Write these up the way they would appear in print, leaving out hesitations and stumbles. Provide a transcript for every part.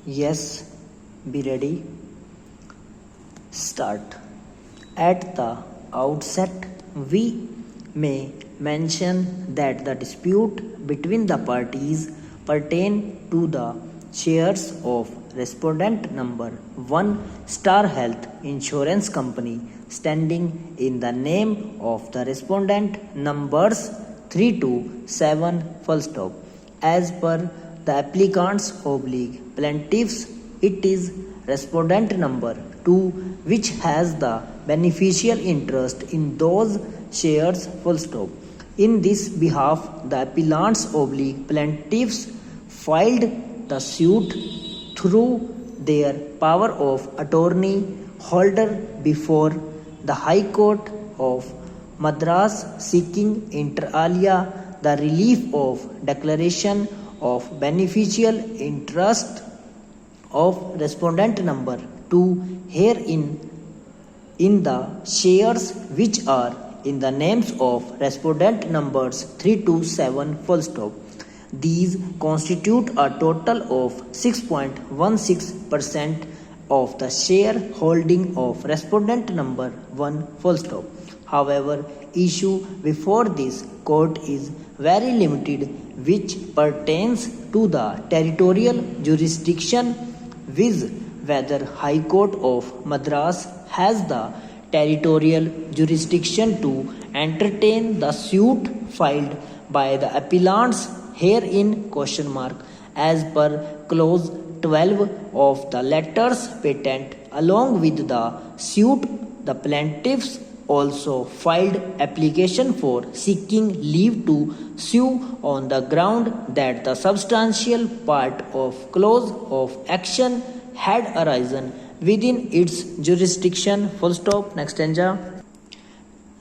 Yes, be ready. Start. At the outset, we may mention that the dispute between the parties pertain to the shares of respondent number 1 Star Health Insurance Company standing in the name of the respondent numbers 3 to 7 full stop. As per the applicants oblique plaintiffs, it is respondent number 2 which has the beneficial interest in those shares full stop. In this behalf, the appellants oblique plaintiffs filed the suit through their power of attorney holder before the High Court of Madras seeking inter alia the relief of declaration of beneficial interest of respondent number 2 herein in the shares which are in the names of respondent numbers 3 to 7 full stop. These constitute a total of 6.16% of the share holding of respondent number 1 full stop. However, issue before this court is very limited, which pertains to the territorial jurisdiction, viz. Whether High Court of Madras has the territorial jurisdiction to entertain the suit filed by the appellants herein question mark as per clause 12 of the letters patent. Along with the suit, the plaintiffs also filed application for seeking leave to sue on the ground that the substantial part of clause of action had arisen within its jurisdiction full stop. Next stanza.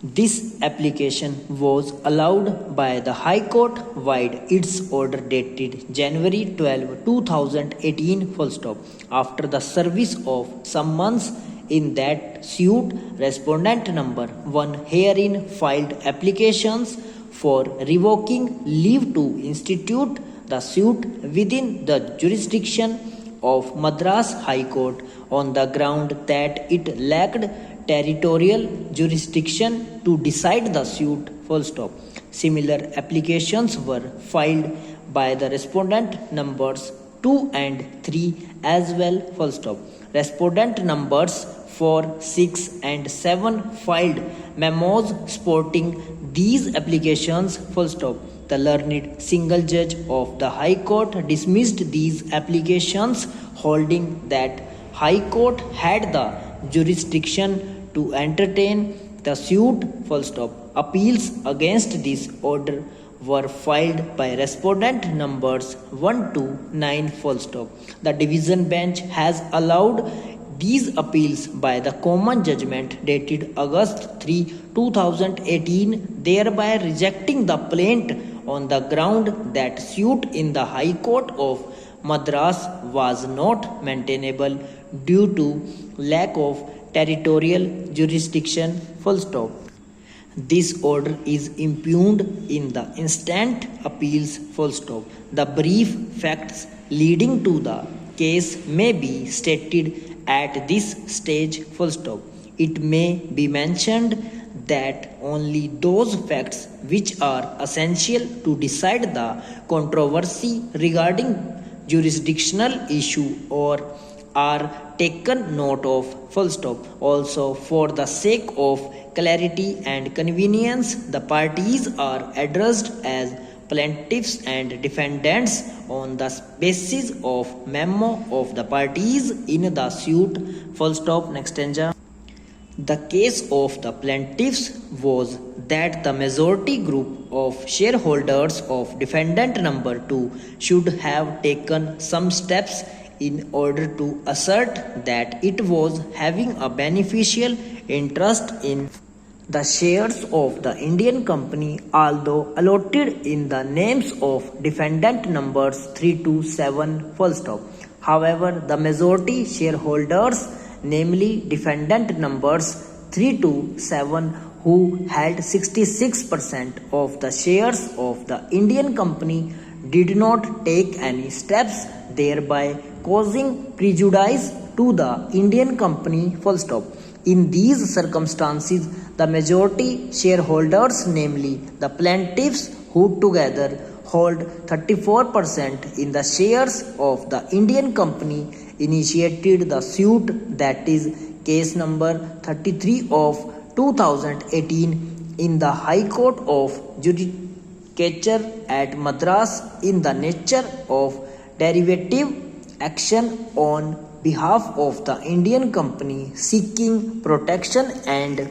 This application was allowed by the High Court vide its order dated January 12, 2018 full stop. After the service of some months in that suit, respondent number 1 herein filed applications for revoking leave to institute the suit within the jurisdiction of Madras High Court on the ground that it lacked territorial jurisdiction to decide the suit full stop. Similar applications were filed by the respondent numbers 2 and 3 as well full stop. Respondent numbers 4, 6 and 7 filed memos supporting these applications full stop. The learned single judge of the High Court dismissed these applications, holding that High Court had the jurisdiction to entertain the suit full stop. Appeals against this order were filed by respondent numbers 1 to 9 full stop. The division bench has allowed these appeals by the common judgment dated August 3, 2018, thereby rejecting the plaint on the ground that suit in the High Court of Madras was not maintainable due to lack of territorial jurisdiction full stop. This order is impugned in the instant appeals full stop. The brief facts leading to the case may be stated at this stage full stop. It may be mentioned that only those facts which are essential to decide the controversy regarding jurisdictional issue or are taken note of full stop. Also, for the sake of clarity and convenience, the parties are addressed as plaintiffs and defendants on the basis of memo of the parties in the suit full stop. Next stanza. The case of the plaintiffs was that the majority group of shareholders of defendant number 2 should have taken some steps in order to assert that it was having a beneficial interest in the shares of the Indian company, although allotted in the names of defendant numbers 3 to 7 full stop. However, the majority shareholders, namely defendant numbers 3 to 7, who held 66% of the shares of the Indian company, did not take any steps, thereby causing prejudice to the Indian company, full stop. In these circumstances, the majority shareholders, namely the plaintiffs who together hold 34% in the shares of the Indian company, initiated the suit, that is case number 33 of 2018 in the High Court of Judicature at Madras in the nature of derivative action on behalf of the Indian company, seeking protection and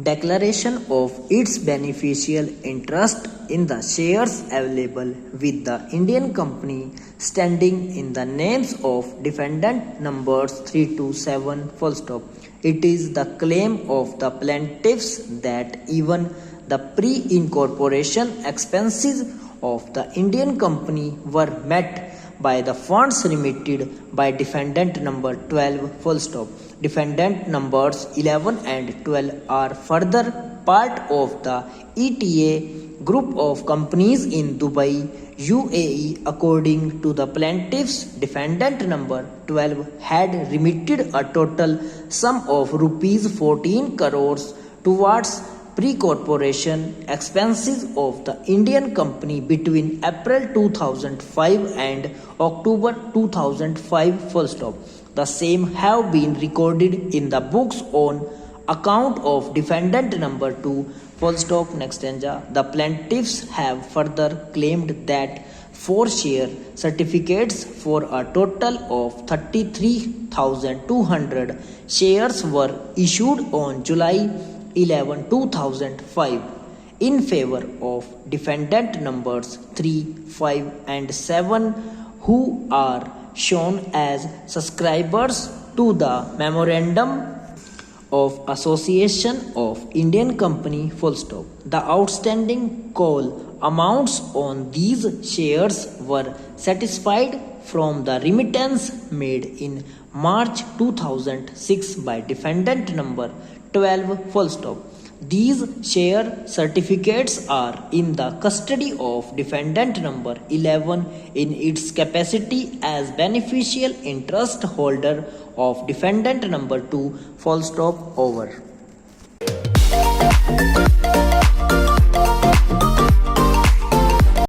declaration of its beneficial interest in the shares available with the Indian company, standing in the names of defendant numbers 3 to 7, full stop. It is the claim of the plaintiffs that even the pre-incorporation expenses of the Indian company were met by the funds remitted by defendant number 12, full stop. Defendant numbers 11 and 12 are further part of the ETA group of companies in Dubai, UAE. According to the plaintiffs, defendant number 12 had remitted a total sum of rupees 14 crores towards pre-corporation expenses of the Indian company between April 2005 and October 2005, full stop. The same have been recorded in the books on account of defendant number 2, full stop. Next stanza. The plaintiffs have further claimed that 4 share certificates for a total of 33,200 shares were issued on July 11, 2005 in favor of defendant numbers 3, 5 and 7, who are shown as subscribers to the Memorandum of Association of Indian Company, full stop. The outstanding call amounts on these shares were satisfied from the remittance made in March 2006 by defendant number 12, full stop. These share certificates are in the custody of defendant number 11 in its capacity as beneficial interest holder of defendant number 2, full stop. Over.